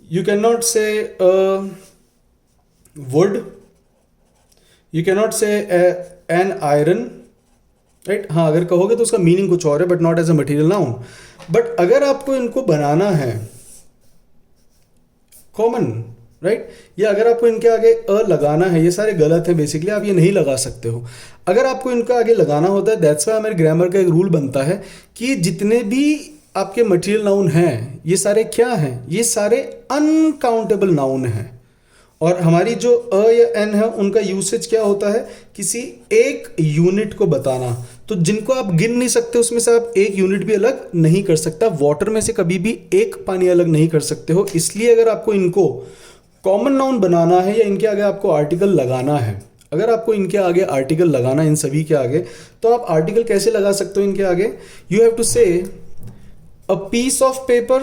you cannot say wood, you cannot say an iron, right. हाँ, अगर कहोगे तो उसका meaning कुछ और है, but not as a material noun. But अगर आपको इनको बनाना है कॉमन, राइट, या अगर आपको इनके आगे अ लगाना है, ये सारे गलत है बेसिकली, आप ये नहीं लगा सकते हो। अगर आपको इनका आगे लगाना होता है, दैट्स व्हाई हमारे ग्रामर का एक रूल बनता है कि जितने भी आपके मटेरियल नाउन हैं, ये सारे क्या हैं, ये सारे अनकाउंटेबल नाउन हैं। और हमारी जो अ या एन है, उनका यूसेज क्या होता है, किसी एक यूनिट को बताना। तो जिनको आप गिन नहीं सकते, उसमें से आप एक यूनिट भी अलग नहीं कर सकता। वाटर में से कभी भी एक पानी अलग नहीं कर सकते हो। इसलिए अगर आपको इनको कॉमन नाउन बनाना है या इनके आगे आपको आर्टिकल लगाना है, अगर आपको इनके आगे आर्टिकल लगाना है, इन सभी के आगे, तो आप आर्टिकल कैसे लगा सकते हो इनके आगे? यू हैव टू से a piece of paper,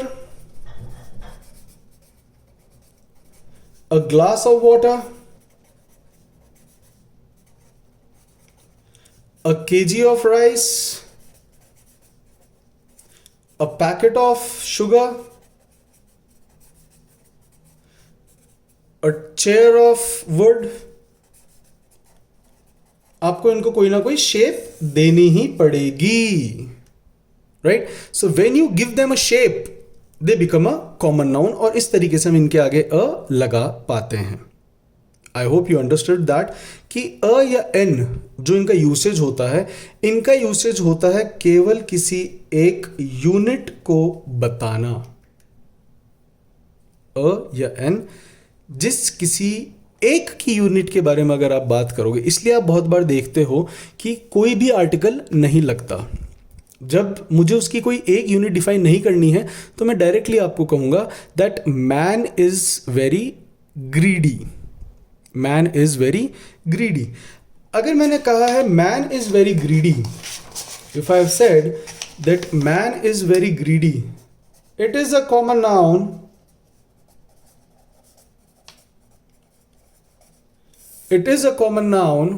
a glass of water, a kg of rice, a packet of sugar, a chair of wood। आपको इनको कोई ना कोई शेप देनी ही पड़ेगी, right. So when you give them a shape, they become a common noun, और इस तरीके से हम इनके आगे अ लगा पाते हैं। आई होप यू अंडरस्टूड दैट कि अ या एन जो इनका यूसेज होता है, इनका यूसेज होता है केवल किसी एक यूनिट को बताना। अ या एन जिस किसी एक की यूनिट के बारे में अगर आप बात करोगे, इसलिए आप बहुत बार देखते हो कि कोई भी आर्टिकल नहीं लगता। जब मुझे उसकी कोई एक यूनिट डिफाइन नहीं करनी है, तो मैं डायरेक्टली आपको कहूंगा that man is very greedy, man is very greedy. अगर मैंने कहा है man is very greedy, if I have said that man is very greedy, it is a common noun, it is a common noun,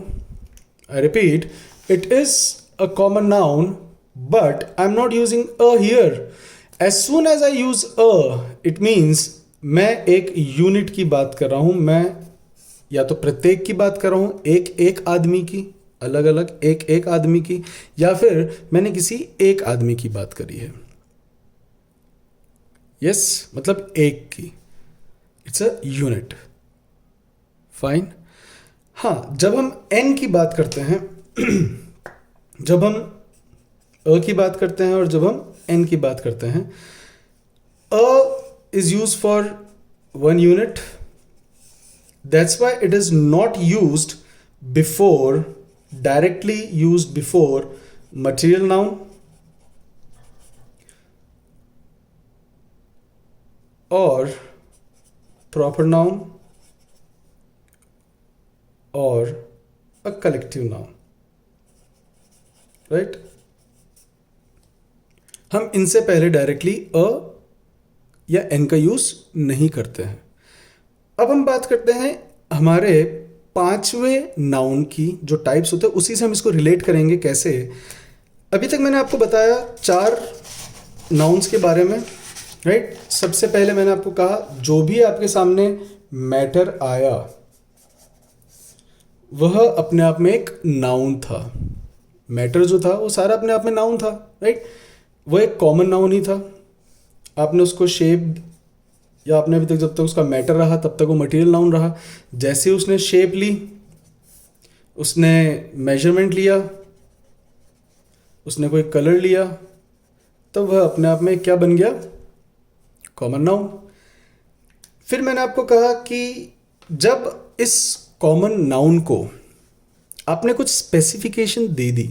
I repeat, it is a common noun, but I'm not using a here. As soon as I use a, it means मैं एक unit की बात कर रहा हूं, मैं या तो प्रत्येक की बात कर रहा हूं, एक एक आदमी की, अलग अलग एक एक आदमी की, या फिर मैंने किसी एक आदमी की बात करी है। यस, मतलब एक की, इट्स अ यूनिट, फाइन। हाँ, जब हम एन की बात करते हैं, जब हम अ की बात करते हैं और जब हम एन की बात करते हैं, a is use for one unit, that's why it is not used before, directly used before material noun और प्रॉपर नाउन और अ कलेक्टिव नाउन, राइट। हम इनसे पहले डायरेक्टली अ या एन का यूज नहीं करते हैं। अब हम बात करते हैं हमारे पांचवें नाउन की, जो टाइप्स होते हैं उसी से हम इसको रिलेट करेंगे कैसे। अभी तक मैंने आपको बताया 4 नाउन्स के बारे में, राइट। सबसे पहले मैंने आपको कहा जो भी आपके सामने मैटर आया वह अपने आप में एक नाउन था। मैटर जो था वो सारा अपने आप में नाउन था, राइट। वह एक कॉमन नाउन ही था। आपने उसको शेप, या आपने अभी तक जब तक उसका मैटर रहा तब तक वो मटेरियल नाउन रहा। जैसे उसने शेप ली, उसने मेजरमेंट लिया, उसने कोई कलर लिया, तब वह अपने आप में क्या बन गया? Common noun. फिर मैंने आपको कहा कि जब इस कॉमन नाउन को आपने कुछ स्पेसिफिकेशन दे दी,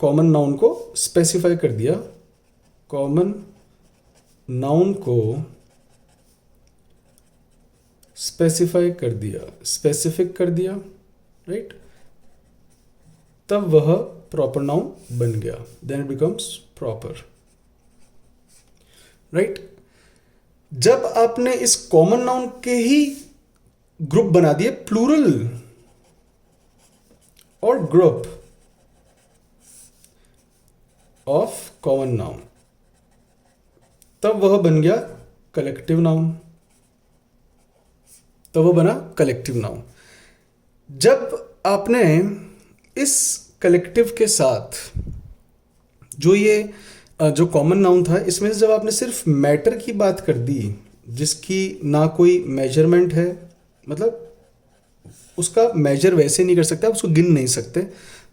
कॉमन नाउन को स्पेसिफाई कर दिया, कॉमन नाउन को स्पेसिफाई कर दिया, स्पेसिफिक कर दिया, राइट, तब वह प्रॉपर नाउन बन गया, then it becomes proper, right. जब आपने इस कॉमन नाउन के ही ग्रुप बना दिए प्लूरल और ग्रुप ऑफ कॉमन नाउन, तब वह बन गया कलेक्टिव नाउन, तो वो बना कलेक्टिव नाउन। जब आपने इस कलेक्टिव के साथ जो ये जो कॉमन नाउन था, इसमें से जब आपने सिर्फ मैटर की बात कर दी, जिसकी ना कोई मेजरमेंट है, मतलब उसका मेजर वैसे नहीं कर सकते, आप उसको गिन नहीं सकते,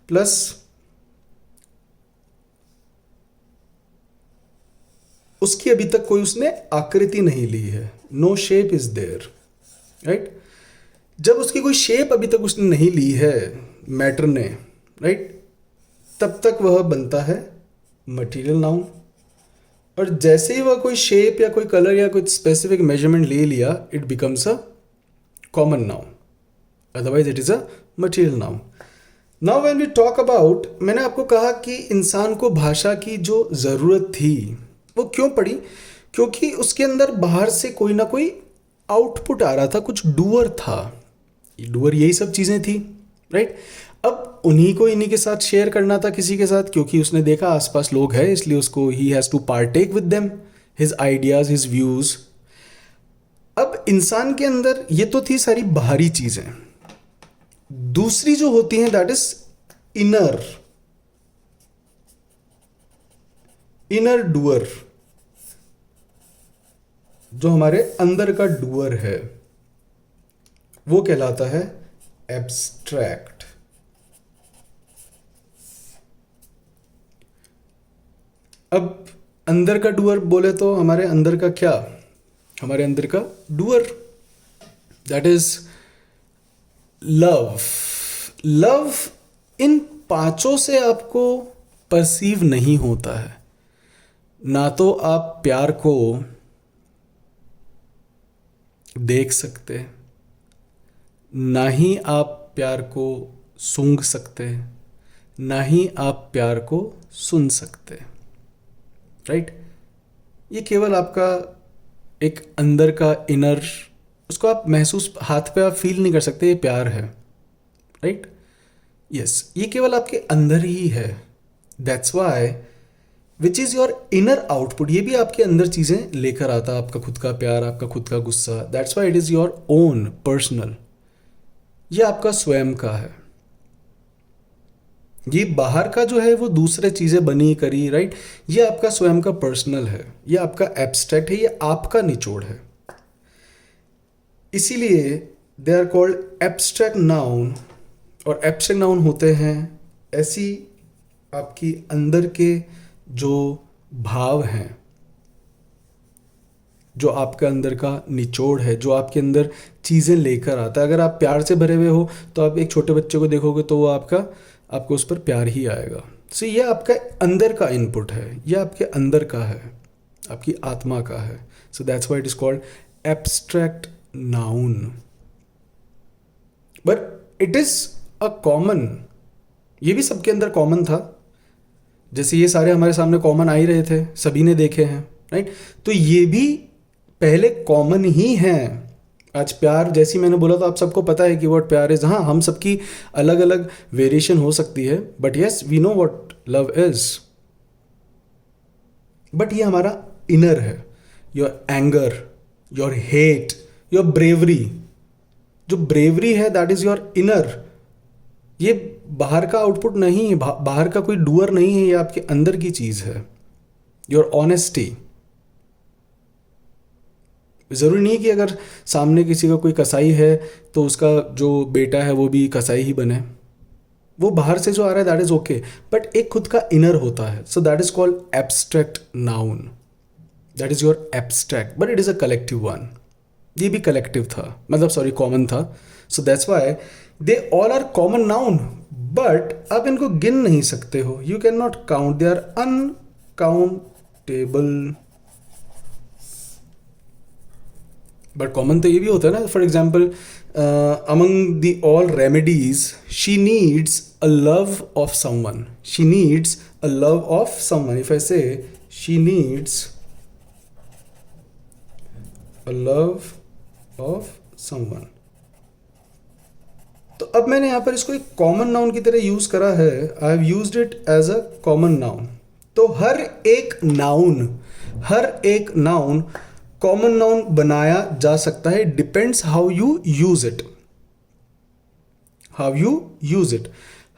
प्लस उसकी अभी तक कोई उसने आकृति नहीं ली है, no shape is there, right. जब उसकी कोई शेप अभी तक उसने नहीं ली है मैटर ने, राइट, तब तक वह बनता है मटेरियल नाउन। और जैसे ही वह कोई शेप या कोई कलर या कोई स्पेसिफिक मेजरमेंट ले लिया, it becomes a common noun, otherwise it is a material noun. Now when we talk about, मैंने आपको कहा कि इंसान को भाषा की जो ज़रूरत थी वो क्यों पड़ी, क्योंकि उसके अंदर बाहर से कोई ना कोई आउटपुट आ रहा था, कुछ डूअर था, डूअर यही सब चीज़ें थी, राइट। अब उन्हीं को इन्हीं के साथ शेयर करना था किसी के साथ, क्योंकि उसने देखा आसपास लोग हैं, इसलिए उसको ही has to partake with them his ideas, his views. अब इंसान के अंदर ये तो थी सारी बाहरी चीज़ें, दूसरी जो होती हैं that is inner, inner doer, जो हमारे अंदर का डूअर है, वो कहलाता है एब्स्ट्रैक्ट। अब अंदर का डूअर बोले तो हमारे अंदर का क्या, हमारे अंदर का doer that is love. Love in पांचों से आपको परसीव नहीं होता है, ना तो आप प्यार को देख सकते, ना ही आप प्यार को सूंघ सकते, ना ही आप प्यार को सुन सकते, राइट। ये केवल आपका एक अंदर का इनर, उसको आप महसूस, हाथ पे आप फील नहीं कर सकते ये प्यार है, राइट। यस, ये केवल आपके अंदर ही है, that's why which is your inner output. ये भी आपके अंदर चीज़ें लेकर आता, आपका खुद का प्यार, आपका खुद का गुस्सा, that's why it is your own personal, ये आपका स्वयं का है। ये बाहर का जो है वो दूसरे चीज़ें बनी करी, राइट, ये आपका स्वयं का पर्सनल है, ये आपका एब्स्ट्रैक्ट है, ये आपका निचोड़ है। इसीलिए they are called abstract noun. और एब्स्ट्रैक्ट नाउन होते हैं ऐसी आपकी अंदर के जो भाव हैं, जो आपके अंदर का निचोड़ है, जो आपके अंदर चीज़ें लेकर आता है। अगर आप प्यार से भरे हुए हो तो आप एक छोटे बच्चे को देखोगे तो वो आपको उस पर प्यार ही आएगा। सो ये आपका अंदर का इनपुट है, ये आपके अंदर का है, आपकी आत्मा का है। So that's why it is called abstract noun, but it is a common. ये भी सबके अंदर कॉमन था, जैसे ये सारे हमारे सामने कॉमन आ ही रहे थे, सभी ने देखे हैं, राइट। तो ये भी पहले कॉमन ही हैं। आज प्यार, जैसी मैंने बोला तो आप सबको पता है कि व्हाट प्यार इज। हाँ, हम सबकी अलग अलग वेरिएशन हो सकती है, but yes we know what love is. But ये हमारा इनर है, your anger, your hate, your bravery. जो ब्रेवरी है दैट इज योर इनर। ये बाहर का आउटपुट नहीं है, बाहर का कोई डूअर नहीं है, ये आपके अंदर की चीज है। योर ऑनेस्टी, ज़रूरी नहीं कि अगर सामने किसी का कोई कसाई है तो उसका जो बेटा है वो भी कसाई ही बने, वो बाहर से जो आ रहा है दैट इज ओके, बट एक खुद का इनर होता है। So that is called abstract noun, that is your abstract, but it is a collective one. ये भी कलेक्टिव था, मतलब सॉरी कॉमन था। So that's why they all are common noun, but आप इनको गिन नहीं सकते हो, you can not count, they are uncountable. But common तो ये भी होता है ना, for example among the all remedies she needs a love of someone, she needs a love of someone, if I say she needs a love of someone, तो अब मैंने यहां पर इसको एक कॉमन नाउन की तरह यूज करा है, I have used it as a common noun. तो हर एक नाउन कॉमन नाउन बनाया जा सकता है, depends how you use it,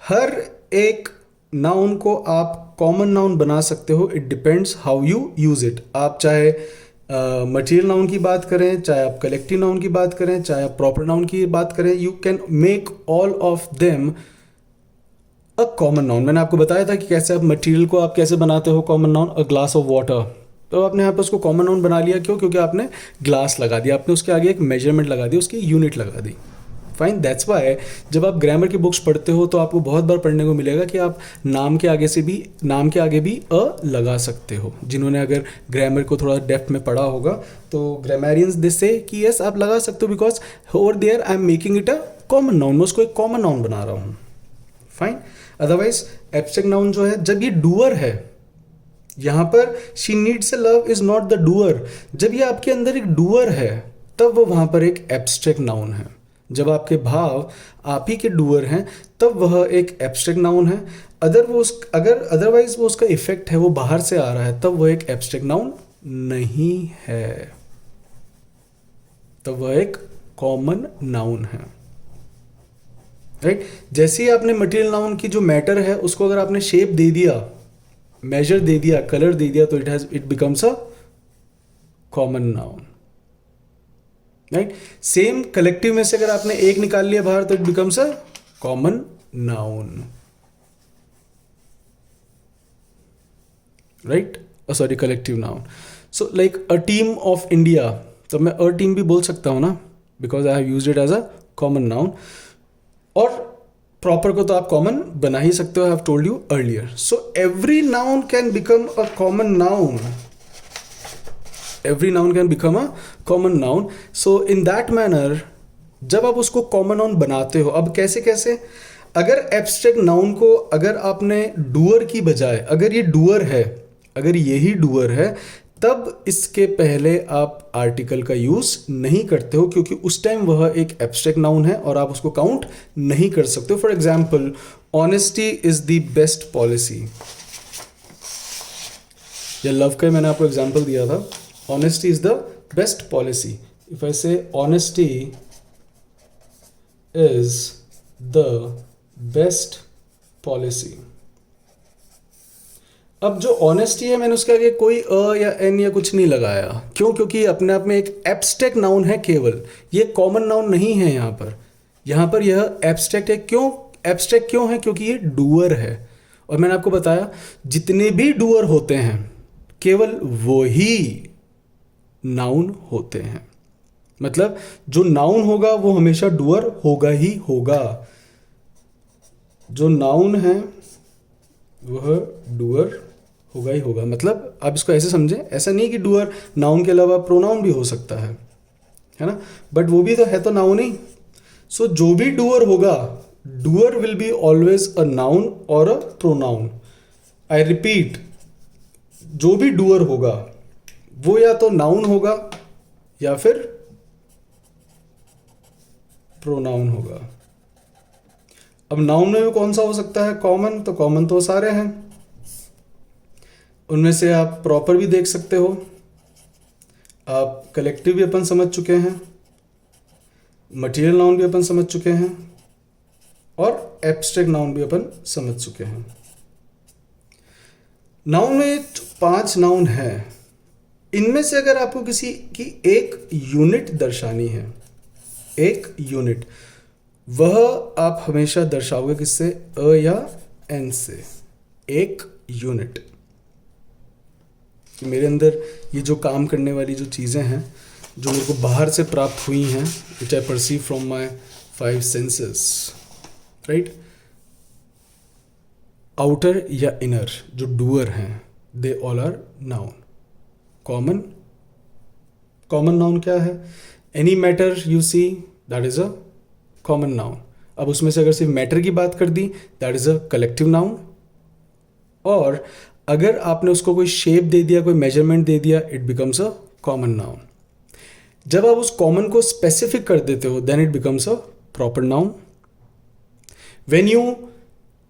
हर एक नाउन को आप कॉमन नाउन बना सकते हो, it depends how you use it. आप चाहे मटेरियल नाउन की बात करें, चाहे आप कलेक्टिव नाउन की बात करें, चाहे आप प्रॉपर नाउन की बात करें, you can make all of them a common noun. मैंने आपको बताया था कि कैसे आप मटेरियल को आप कैसे बनाते हो common noun, a glass of water, तो आपने यहाँ पर उसको कॉमन नाउन बना लिया, क्यों? क्योंकि आपने ग्लास लगा दिया, आपने उसके आगे एक मेजरमेंट लगा दी, उसकी यूनिट लगा दी। फाइन, दैट्स वाई जब आप ग्रामर की बुक्स पढ़ते हो तो आपको बहुत बार पढ़ने को मिलेगा कि आप नाम के आगे भी अ लगा सकते हो। जिन्होंने अगर ग्रामर को थोड़ा डेप्थ में पढ़ा होगा तो ग्रामेरियंस दे से कि यस आप लगा सकते हो, because over there I am making it a common noun, मैं उसको एक कॉमन नाउन बना रहा हूँ। फाइन, अदरवाइज एब्स्ट्रैक्ट नाउन जो है, जब ये डूअर है, यहां पर she needs a love is not the doer, जब ये आपके अंदर एक डूअर है तब वो वहां पर एक एब्स्ट्रैक्ट नाउन है। जब आपके भाव आप ही के डूअर हैं तब वह एक एब्स्ट्रैक्ट नाउन है। अगर अदरवाइज वो उसका इफेक्ट है वो बाहर से आ रहा है तब वह एक एब्स्ट्रैक्ट नाउन नहीं है, तब वह एक कॉमन नाउन है। राइट, जैसे ही आपने मटेरियल नाउन की जो मैटर है उसको अगर आपने शेप दे दिया, मेजर दे दिया, कलर दे दिया, तो it becomes a common noun. Right, same collective में से अगर आपने एक निकाल लिया बाहर तो it becomes a common noun. Right, sorry collective noun. So like a team of India, तो मैं अ टीम भी बोल सकता हूं ना, because I have used it as a common noun. और प्रॉपर को तो आप कॉमन बना ही सकते हो, I have told you earlier. So every noun can become a common noun, every noun can become a common noun. So in that manner जब आप उसको कॉमन नाउन बनाते हो, अब कैसे कैसे, अगर एब्स्ट्रैक्ट नाउन को अगर आपने डूअर की बजाय, अगर ये डूअर है, अगर यही डूअर है, तब इसके पहले आप आर्टिकल का यूज नहीं करते हो, क्योंकि उस टाइम वह एक एब्स्ट्रैक्ट नाउन है और आप उसको काउंट नहीं कर सकते हो। For example, honesty is the best policy, या लव का मैंने आपको एग्जाम्पल दिया था, honesty is the best policy. If I say honesty is the best policy, अब जो ऑनेस्टी है मैंने उसके आगे कोई अ या एन या कुछ नहीं लगाया, क्यों? क्योंकि अपने आप में एक एब्स्ट्रैक्ट नाउन है केवल, ये कॉमन नाउन नहीं है। यहाँ पर यह एब्स्ट्रैक्ट है। क्यों एब्स्ट्रैक्ट क्यों है? क्योंकि ये डूअर है। और मैंने आपको बताया जितने भी डूअर होते हैं केवल वो ही नाउन होते हैं, मतलब जो नाउन होगा वो हमेशा डूअर होगा ही होगा। जो नाउन है वह डूअर होगा ही होगा। मतलब आप इसको ऐसे समझें, ऐसा नहीं कि डूअर नाउन के अलावा प्रोनाउन भी हो सकता है ना, बट वो भी तो है, तो नाउन ही। सो जो भी डूअर होगा, doer will be always a noun और अ प्रोनाउन। आई रिपीट, जो भी डूअर होगा वो या तो नाउन होगा या फिर प्रोनाउन होगा। अब नाउन में भी कौन सा हो सकता है? कॉमन। तो कॉमन तो सारे हैं, उनमें से आप प्रॉपर भी देख सकते हो, आप कलेक्टिव भी अपन समझ चुके हैं, मटेरियल नाउन भी अपन समझ चुके हैं, और एब्स्ट्रैक्ट नाउन भी अपन समझ चुके हैं। नाउन में 5 नाउन है, इनमें से अगर आपको किसी की एक यूनिट दर्शानी है, एक यूनिट, वह आप हमेशा दर्शाओगे किससे? अ या एन से। एक यूनिट कि मेरे अंदर ये जो काम करने वाली जो चीज़ें हैं, जो मेरे को बाहर से प्राप्त हुई हैं, which I perceive from my 5 senses, right, outer या इनर जो डूअर हैं, they all are noun. Common, common noun क्या है? Any matter you see, that is a common noun. अब उसमें से अगर सिर्फ मैटर की बात कर दी, that is a collective noun. और अगर आपने उसको कोई शेप दे दिया, कोई मेजरमेंट दे दिया, it becomes a common noun. जब आप उस कॉमन को स्पेसिफिक कर देते हो, then it becomes a proper noun. When you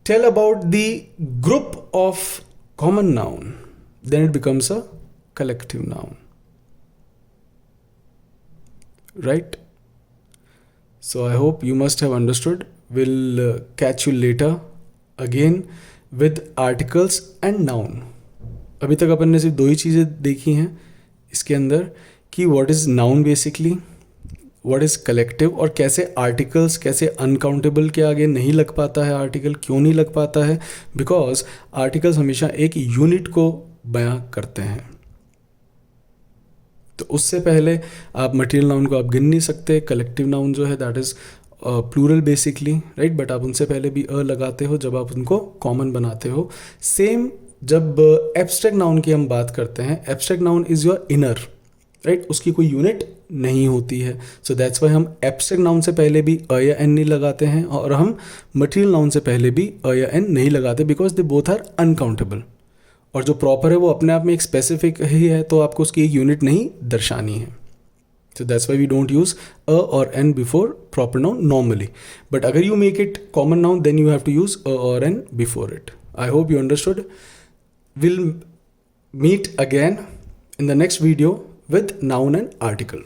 tell about the group of common noun, then it becomes a collective noun, right? So I hope you must have understood. We'll catch you later again with articles and noun. अभी तक अपन ने सिर्फ दो ही चीज़ें देखी हैं इसके अंदर कि what is noun basically, what is collective, और कैसे articles, कैसे uncountable के आगे नहीं लग पाता है article, क्यों नहीं लग पाता है? Because articles हमेशा एक unit को बयां करते हैं। तो उससे पहले आप मटेरियल नाउन को आप गिन नहीं सकते। कलेक्टिव नाउन जो है that is plural basically, right? But आप उनसे पहले भी लगाते हो जब आप उनको कॉमन बनाते हो। सेम जब एब्स्ट्रैक्ट नाउन की हम बात करते हैं, abstract noun is your inner, right? उसकी कोई यूनिट नहीं होती है। सो दैट्स वाई हम एब्स्ट्रैक्ट नाउन से पहले भी या एन नहीं लगाते हैं, और हम मटेरियल नाउन से पहले भी या एन नहीं लगाते, because they both are uncountable. और जो प्रॉपर है वो अपने आप में एक स्पेसिफिक ही है, तो आपको उसकी एक यूनिट नहीं दर्शानी है। So that's why we don't use a और an before proper noun normally. But अगर you make it common noun, then you have to use a और an before it. I hope you understood. We'll meet again in the next video with noun and article.